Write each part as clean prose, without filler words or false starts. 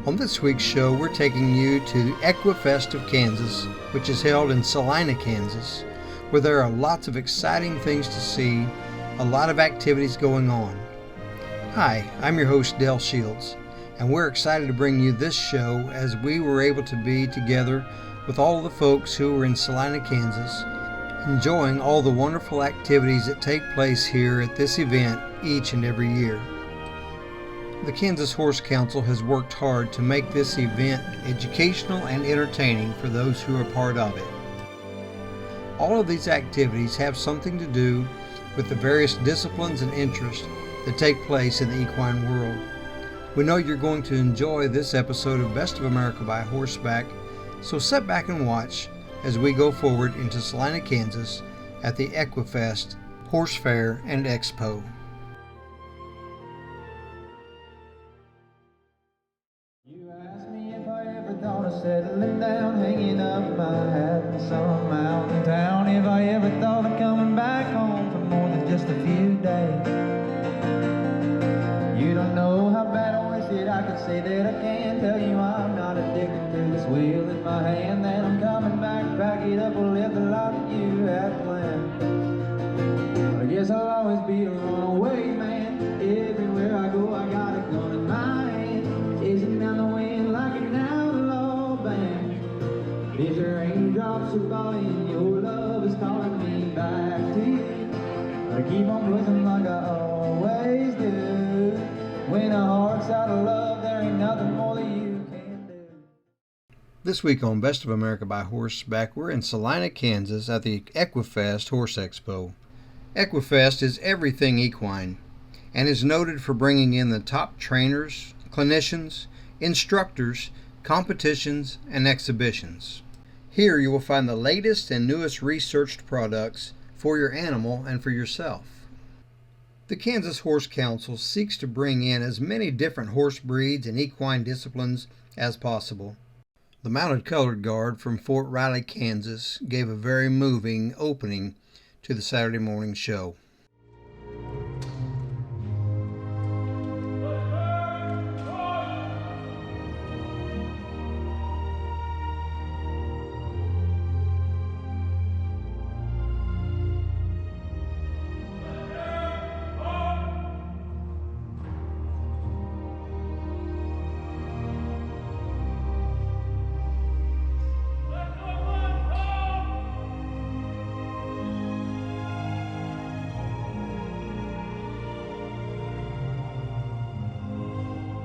On this week's show, we're taking you to the Equifest of Kansas, which is held in Salina, Kansas, where there are lots of exciting things to see, a lot of activities going on. Hi, I'm your host, Dale Shields, and we're excited to bring you this show as we were able to be together with all the folks who were in Salina, Kansas, enjoying all the wonderful activities that take place here at this event each and every year. The Kansas Horse Council has worked hard to make this event educational and entertaining for those who are part of it. All of these activities have something to do with the various disciplines and interests that take place in the equine world. We know you're going to enjoy this episode of Best of America by Horseback, so sit back and watch as we go forward into Salina, Kansas at the Equifest Horse Fair and Expo. Settling down, hanging up my hat in some mountain town. If I ever thought of coming back home for more than just a few days. You don't know how bad I wish it. I could say that I can tell you I'm not addicted to this wheel in my hand. That I'm coming back, pack it up, we'll live the life that you had planned. But I guess I'll always be a runaway man. Everywhere I go, I got a gun in my hand, chasing down the wind like an outlaw band. If the raindrops are falling, your love is calling me back to you. But I keep on pushing like I always do. When a heart's out of love, there ain't nothing more that you can do. This week on Best of America by Horseback, we're in Salina, Kansas at the Equifest Horse Expo. Equifest is everything equine and is noted for bringing in the top trainers, clinicians, instructors, competitions, and exhibitions. Here you will find the latest and newest researched products for your animal and for yourself. The Kansas Horse Council seeks to bring in as many different horse breeds and equine disciplines as possible. The Mounted Colored Guard from Fort Riley, Kansas gave a very moving opening to the Saturday morning show.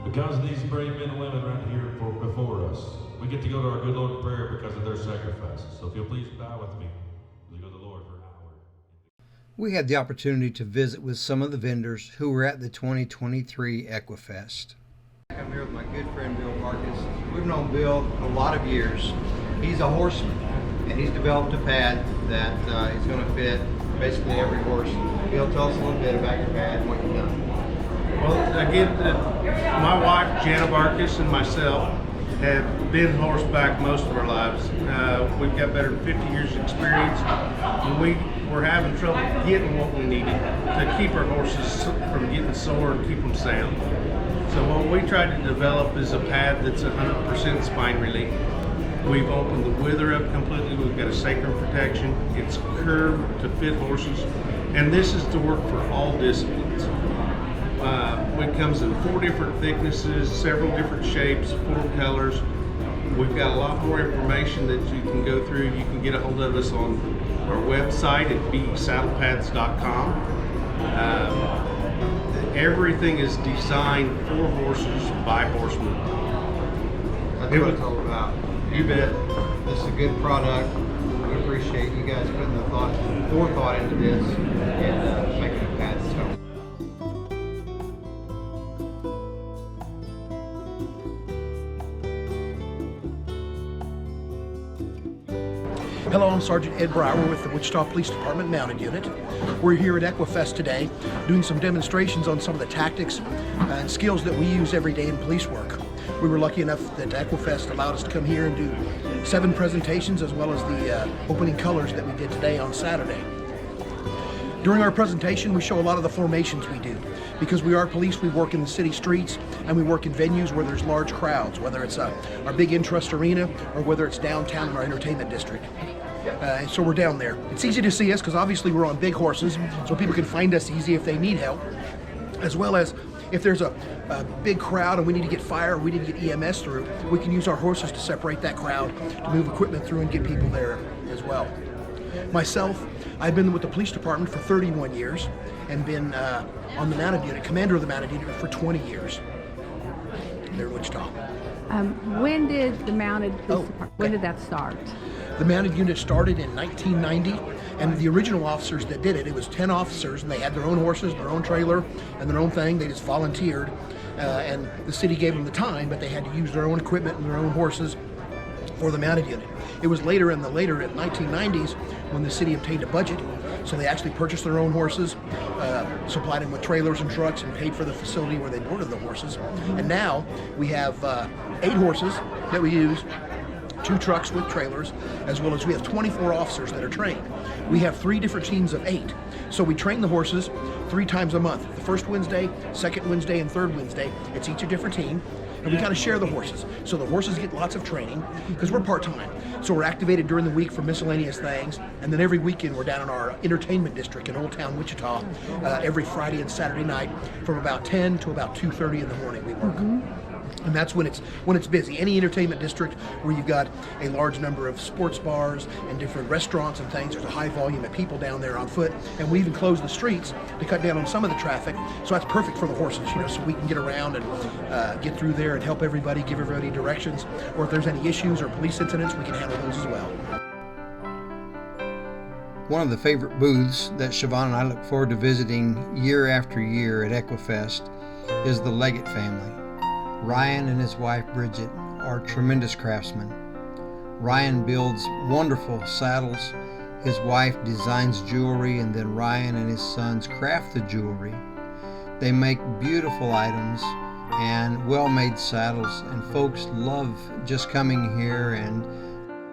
Because of these brave men and women right here before us, we get to go to our good Lord in prayer because of their sacrifices. So if you'll please bow with me, we go to the Lord for an hour. We had the opportunity to visit with some of the vendors who were at the 2023 Equifest. I'm here with my good friend Bill Marcus. We've known Bill a lot of years. He's a horseman, and he's developed a pad that is going to fit basically every horse. Bill, tell us a little bit about your pad and what you've done. Well, again, my wife, Jana Barkus, and myself have been horseback most of our lives. We've got better than 50 years experience, and we were having trouble getting what we needed to keep our horses from getting sore and keep them sound. So what we tried to develop is a pad that's 100% spine relief. We've opened the wither up completely. We've got a sacrum protection. It's curved to fit horses, and this is to work for all disciplines. It comes in 4 different thicknesses, several different shapes, 4 colors. We've got a lot more information that you can go through. You can get a hold of us on our website at besaddlepads.com. Everything is designed for horses by horsemen. That's what it's all about. You bet. This is a good product. We appreciate you guys putting the forethought into this and making a pad. So. Hello, I'm Sergeant Ed Brower with the Wichita Police Department Mounted Unit. We're here at Equifest today doing some demonstrations on some of the tactics and skills that we use every day in police work. We were lucky enough that Equifest allowed us to come here and do 7 presentations as well as the opening colors that we did today on Saturday. During our presentation, we show a lot of the formations we do. Because we are police, we work in the city streets and we work in venues where there's large crowds, whether it's our big interest arena or whether it's downtown in our entertainment district. And so we're down there. It's easy to see us because obviously we're on big horses, so people can find us easy if they need help, as well as if there's a big crowd and we need to get fire or we need to get EMS through, we can use our horses to separate that crowd, to move equipment through and get people there as well. Myself, I've been with the police department for 31 years and been on the mounted unit, commander of the mounted unit for 20 years there in Wichita. When did the mounted police department, when did that start? The mounted unit started in 1990, and the original officers that did it, it was 10 officers, and they had their own horses, their own trailer, and their own thing. They just volunteered, and the city gave them the time, but they had to use their own equipment and their own horses for the mounted unit. It was later in the 1990s when the city obtained a budget, so they actually purchased their own horses, supplied them with trailers and trucks, and paid for the facility where they boarded the horses. And now we have 8 horses that we use, 2 trucks with trailers, as well as we have 24 officers that are trained. We have 3 different teams of 8. So we train the horses 3 times a month. The first Wednesday, second Wednesday, and third Wednesday. It's each a different team. And we kind of share the horses. So the horses get lots of training because we're part-time. So we're activated during the week for miscellaneous things. And then every weekend we're down in our entertainment district in Old Town Wichita every Friday and Saturday night from about 10 to about 2:30 in the morning we work. And that's when it's busy. Any entertainment district where you've got a large number of sports bars and different restaurants and things, there's a high volume of people down there on foot. And we even close the streets to cut down on some of the traffic. So that's perfect for the horses, so we can get around and get through there and help everybody, give everybody directions. Or if there's any issues or police incidents, we can handle those as well. One of the favorite booths that Siobhan and I look forward to visiting year after year at Equifest is the Leggett family. Ryan and his wife Bridget are tremendous craftsmen. Ryan builds wonderful saddles, his wife designs jewelry, and then Ryan and his sons craft the jewelry. They make beautiful items and well-made saddles, and folks love just coming here and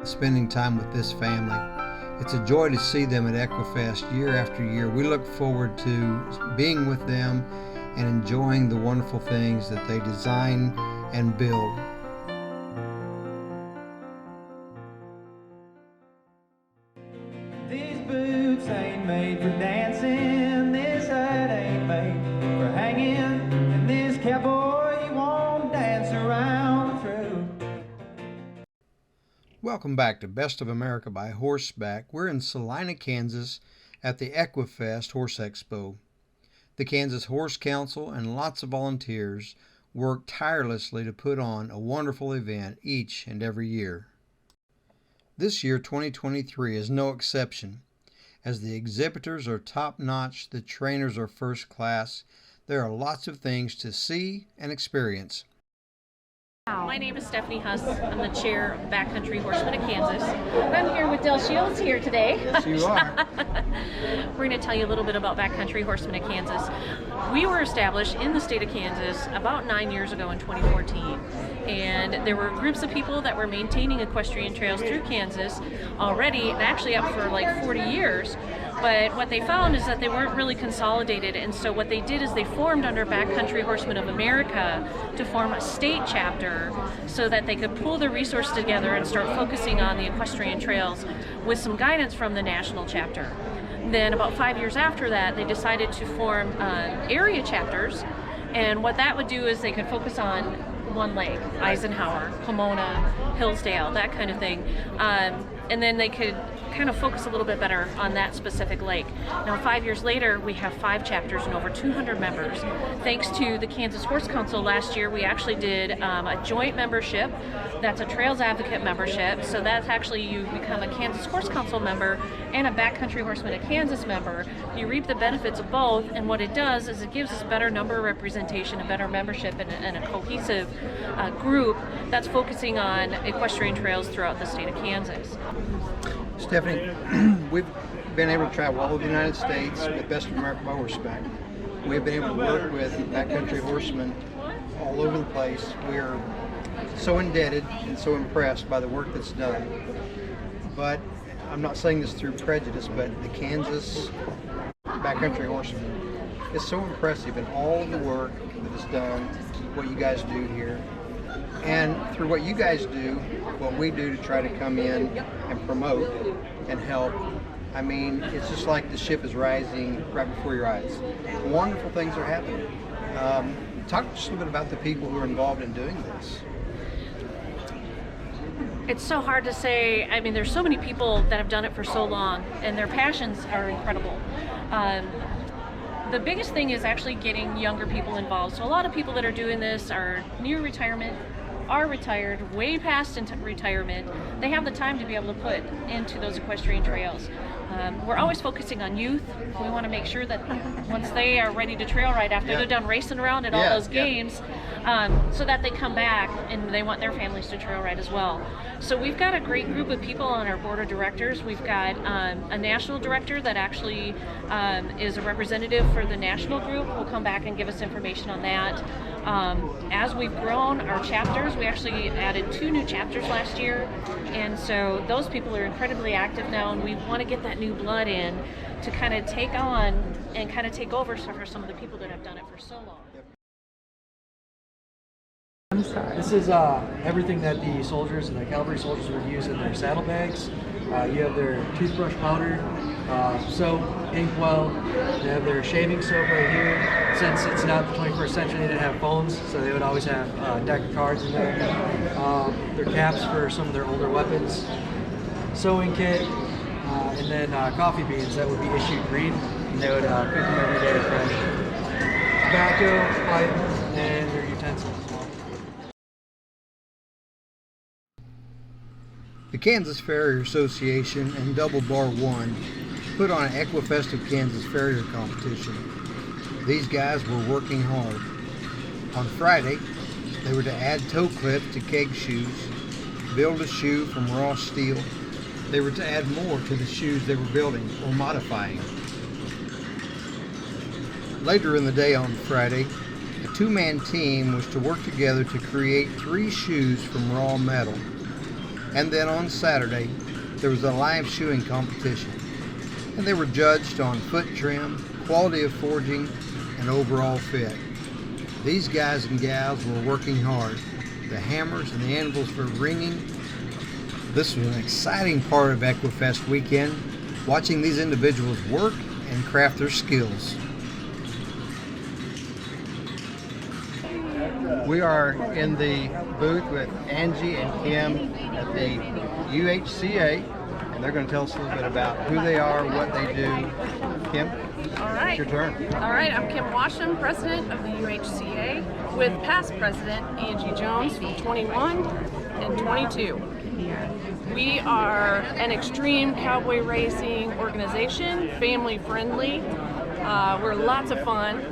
spending time with this family. It's a joy to see them at Equifest year after year. We look forward to being with them and enjoying the wonderful things that they design and build. These boots ain't made for dancing, this hat ain't made for hanging, and this cowboy you won't dance around through. Welcome back to Best of America by Horseback. We're in Salina, Kansas at the Equifest Horse Expo. The Kansas Horse Council and lots of volunteers work tirelessly to put on a wonderful event each and every year. This year, 2023, is no exception. As the exhibitors are top-notch, the trainers are first class, there are lots of things to see and experience. My name is Stephanie Huss. I'm the chair of Backcountry Horsemen of Kansas. And I'm here with Del Shields here today. Yes, you are. We're going to tell you a little bit about Backcountry Horsemen of Kansas. We were established in the state of Kansas about 9 years ago in 2014. And there were groups of people that were maintaining equestrian trails through Kansas already, and actually up for like 40 years. But what they found is that they weren't really consolidated, and so what they did is they formed under Backcountry Horsemen of America to form a state chapter so that they could pull their resources together and start focusing on the equestrian trails with some guidance from the national chapter. Then about 5 years after that, they decided to form area chapters, and what that would do is they could focus on one lake, Eisenhower, Pomona, Hillsdale, that kind of thing. And then they could kind of focus a little bit better on that specific lake. Now 5 years later, we have 5 chapters and over 200 members. Thanks to the Kansas Horse Council last year, we actually did a joint membership. That's a Trails Advocate membership. So that's actually, you become a Kansas Horse Council member and a Backcountry Horsemen of Kansas member. You reap the benefits of both, and what it does is it gives us better number representation, a better membership, and a cohesive group that's focusing on equestrian trails throughout the state of Kansas. Stephanie, we've been able to travel all over the United States with Best of America by Horseback. We've been able to work with backcountry horsemen all over the place. We're so indebted and so impressed by the work that's done. But I'm not saying this through prejudice, but the Kansas Backcountry Horsemen. It's so impressive in all the work that is done, what you guys do here. And through what you guys do, what we do to try to come in and promote and help, I mean, it's just like the ship is rising right before your eyes. Wonderful things are happening. Talk just a little bit about the people who are involved in doing this. It's so hard to say. I mean, there's so many people that have done it for so long, and their passions are incredible. The biggest thing is actually getting younger people involved. So a lot of people that are doing this are near retirement, are retired, way past into retirement. They have the time to be able to put into those equestrian trails. We're always focusing on youth. We want to make sure that once they are ready to trail ride after they're done racing around at all those games, so that they come back and they want their families to trail ride as well. So we've got a great group of people on our board of directors. We've got a national director that actually is a representative for the national group. Will come back and give us information on that. As we've grown our chapters, we actually added 2 new chapters last year, and so those people are incredibly active now, and we want to get that new blood in to kind of take on and kind of take over for some of the people that have done it for so long. I'm sorry. This is everything that the soldiers and the cavalry soldiers would use in their saddlebags. You have their toothbrush powder, soap, inkwell. They have their shaving soap right here. Since it's not the 21st century, they didn't have phones, so they would always have a deck of cards in there. Their caps for some of their older weapons, sewing kit, and then coffee beans that would be issued green. And they would cook them every day fresh. Tobacco, pipe, and their utensils as well. The Kansas Farrier Association and Double Bar 1 put on an Equifest of Kansas Farrier competition. These guys were working hard. On Friday, they were to add toe clips to keg shoes, build a shoe from raw steel. They were to add more to the shoes they were building or modifying. Later in the day on Friday, a 2-man team was to work together to create 3 shoes from raw metal. And then on Saturday, there was a live shoeing competition, and they were judged on foot trim, quality of forging, and overall fit. These guys and gals were working hard. The hammers and the anvils were ringing. This was an exciting part of Equifest weekend, watching these individuals work and craft their skills. We are in the booth with Angie and Kim at the UHCA, and they're going to tell us a little bit about who they are, what they do. Kim, all right. It's your turn. All right, I'm Kim Washam, president of the UHCA, with past president Angie Jones from 21 and 22. We are an extreme cowboy racing organization, family friendly. We're lots of fun.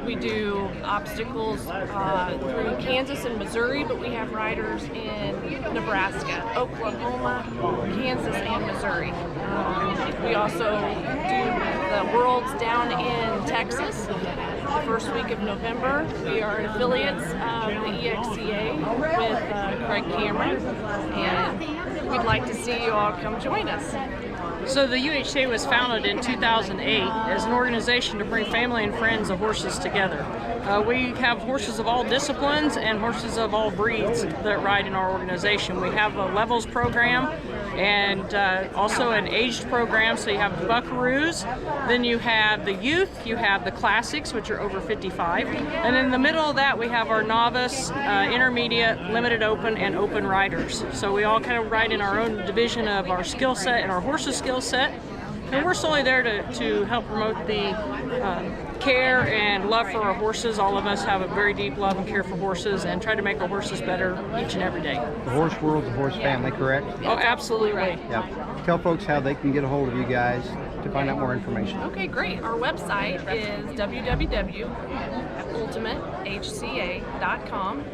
We do obstacles through Kansas and Missouri, but we have riders in Nebraska, Oklahoma, Kansas, and Missouri. We also do the Worlds down in Texas. The first week of November, we are affiliates of the EXCA with Craig Cameron, and we'd like to see you all come join us. So the UHCA was founded in 2008 as an organization to bring family and friends of horses together. We have horses of all disciplines and horses of all breeds that ride in our organization. We have a levels program and also an aged program, so you have the buckaroos, then you have the youth, you have the classics, which are over 55, and in the middle of that we have our novice, intermediate, limited open, and open riders. So we all kind of ride in our own division of our skill set and our horses' skill set, and we're solely there to help promote the care and love for our horses. All of us have a very deep love and care for horses and try to make our horses better each and every day. The horse world's a horse family, correct? Oh, absolutely. Yep. Tell folks how they can get a hold of you guys to find out more information. Okay, great. Our website is www.ultimatehca.com.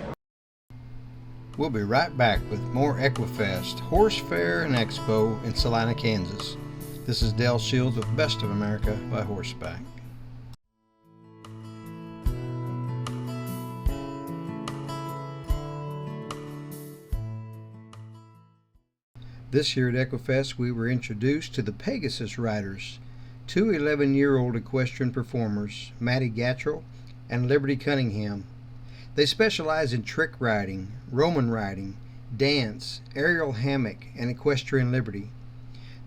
We'll be right back with more Equifest, Horse Fair and Expo in Salina, Kansas. This is Dale Shields with Best of America by Horseback. This year at Equifest, we were introduced to the Pegasus riders. two 11-year-old equestrian performers, Maddie Gattrell and Liberty Cunningham. They specialize in trick riding, Roman riding, dance, aerial hammock, and equestrian liberty.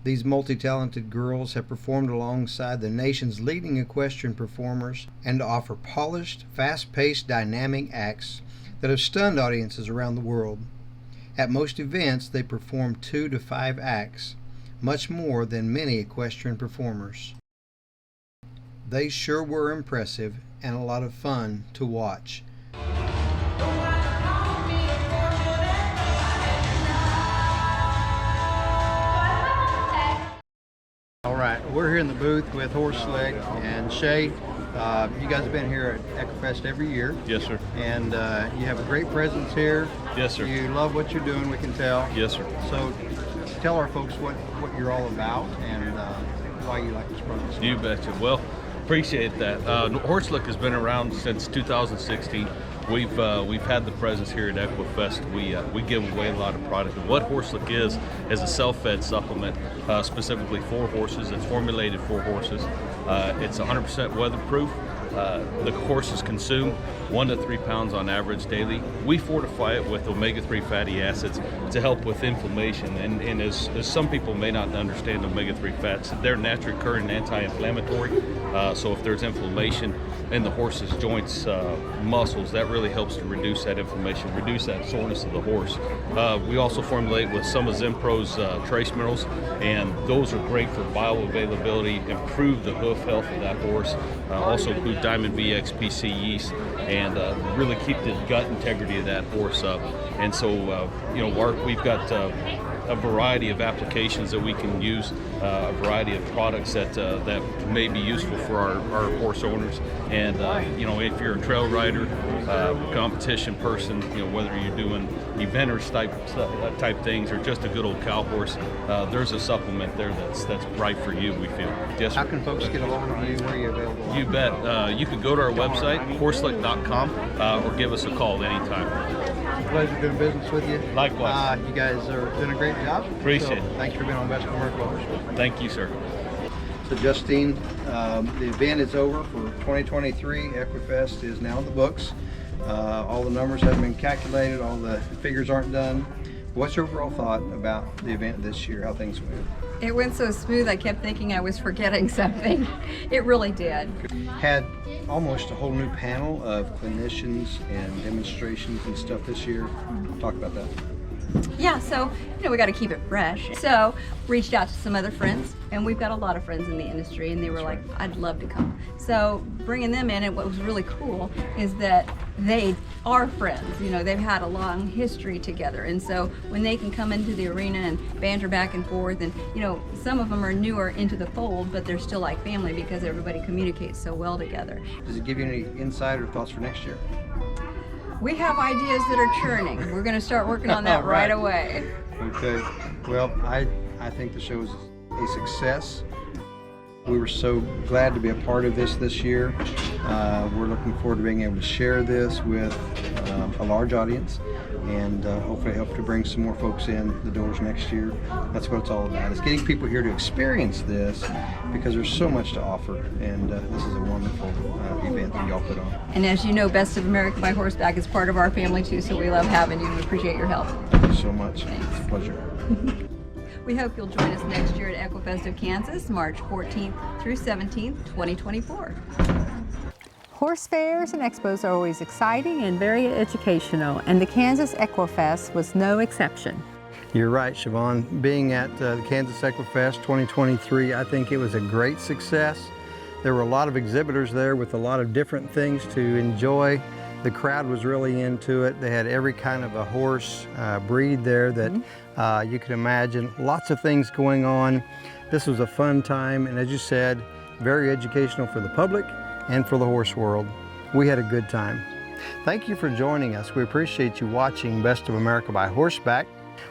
These multi-talented girls have performed alongside the nation's leading equestrian performers and offer polished, fast-paced, dynamic acts that have stunned audiences around the world. At most events, they perform 2 to 5 acts, much more than many equestrian performers. They sure were impressive and a lot of fun to watch. All right, we're here in the booth with Horse Slick and Shay. You guys have been here at Equifest every year. Yes, sir. And you have a great presence here. Yes, sir. You love what you're doing, we can tell. Yes, sir. So tell our folks what you're all about and why you like this product. You betcha. Well, appreciate that. Horse Slick has been around since 2016. We've had the presence here at Equifest. We give away a lot of product. And what Horse Slick is a self-fed supplement specifically for horses. It's formulated for horses. It's 100% weatherproof. The horses consume 1 to 3 pounds on average daily. We fortify it with omega-3 fatty acids to help with inflammation. And as some people may not understand omega-3 fats, they're naturally occurring anti-inflammatory. So if there's inflammation in the horse's joints, muscles, that really helps to reduce that inflammation, reduce that soreness of the horse. We also formulate with some of Zenpro's trace minerals, and those are great for bioavailability, improve the hoof health of that horse. Also include Diamond VX PC yeast, and really keep the gut integrity of that horse up. And so, we've got a variety of applications that we can use, a variety of products that may be useful for our horse owners. And if you're a trail rider, competition person, whether you're doing eventers type things or just a good old cow horse, there's a supplement there that's right for you, we feel. Yes, how can folks get a hold of you? Where are you available? You bet. You can go to our website, horselick.com, or give us a call anytime. Pleasure doing business with you. Likewise. You guys are doing a great job. Appreciate it. Thanks for being on Best of America. Thank you, sir. So Justine, the event is over for 2023. Equifest is now in the books. All the numbers have been calculated. All the figures aren't done. What's your overall thought about the event this year? How things went? It went so smooth, I kept thinking I was forgetting something. It really did. Had almost a whole new panel of clinicians and demonstrations and stuff this year. Talk about that. Yeah, so, we got to keep it fresh. So, reached out to some other friends, and we've got a lot of friends in the industry, and they were like, I'd love to come. So, bringing them in, and what was really cool is that they are friends. They've had a long history together, and so when they can come into the arena and banter back and forth, and, some of them are newer into the fold, but they're still like family because everybody communicates so well together. Does it give you any insight or thoughts for next year? We have ideas that are churning. We're going to start working on that right away. Okay. Well, I think the show is a success. We were so glad to be a part of this year. We're looking forward to being able to share this with a large audience and hopefully help to bring some more folks in the doors next year. That's what it's all about. It's getting people here to experience this because there's so much to offer, and this is a wonderful event that y'all put on. And as you know, Best of America by Horseback is part of our family too, so we love having you and we appreciate your help. Thank you so much. Thanks. It's a pleasure. We hope you'll join us next year at Equifest of Kansas, March 14th through 17th, 2024. Horse fairs and expos are always exciting and very educational, and the Kansas Equifest was no exception. You're right, Siobhan. Being at the Kansas Equifest 2023, I think it was a great success. There were a lot of exhibitors there with a lot of different things to enjoy. The crowd was really into it. They had every kind of a horse breed there that you could imagine. Lots of things going on. This was a fun time, and as you said, very educational for the public and for the horse world. We had a good time. Thank you for joining us. We appreciate you watching Best of America by Horseback.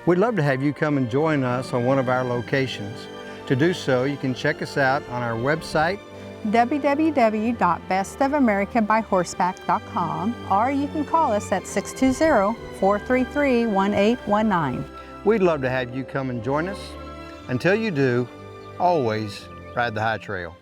We'd love to have you come and join us on one of our locations. To do so, you can check us out on our website, www.bestofamericabyhorseback.com, or you can call us at 620-433-1819. We'd love to have you come and join us. Until you do, always ride the high trail.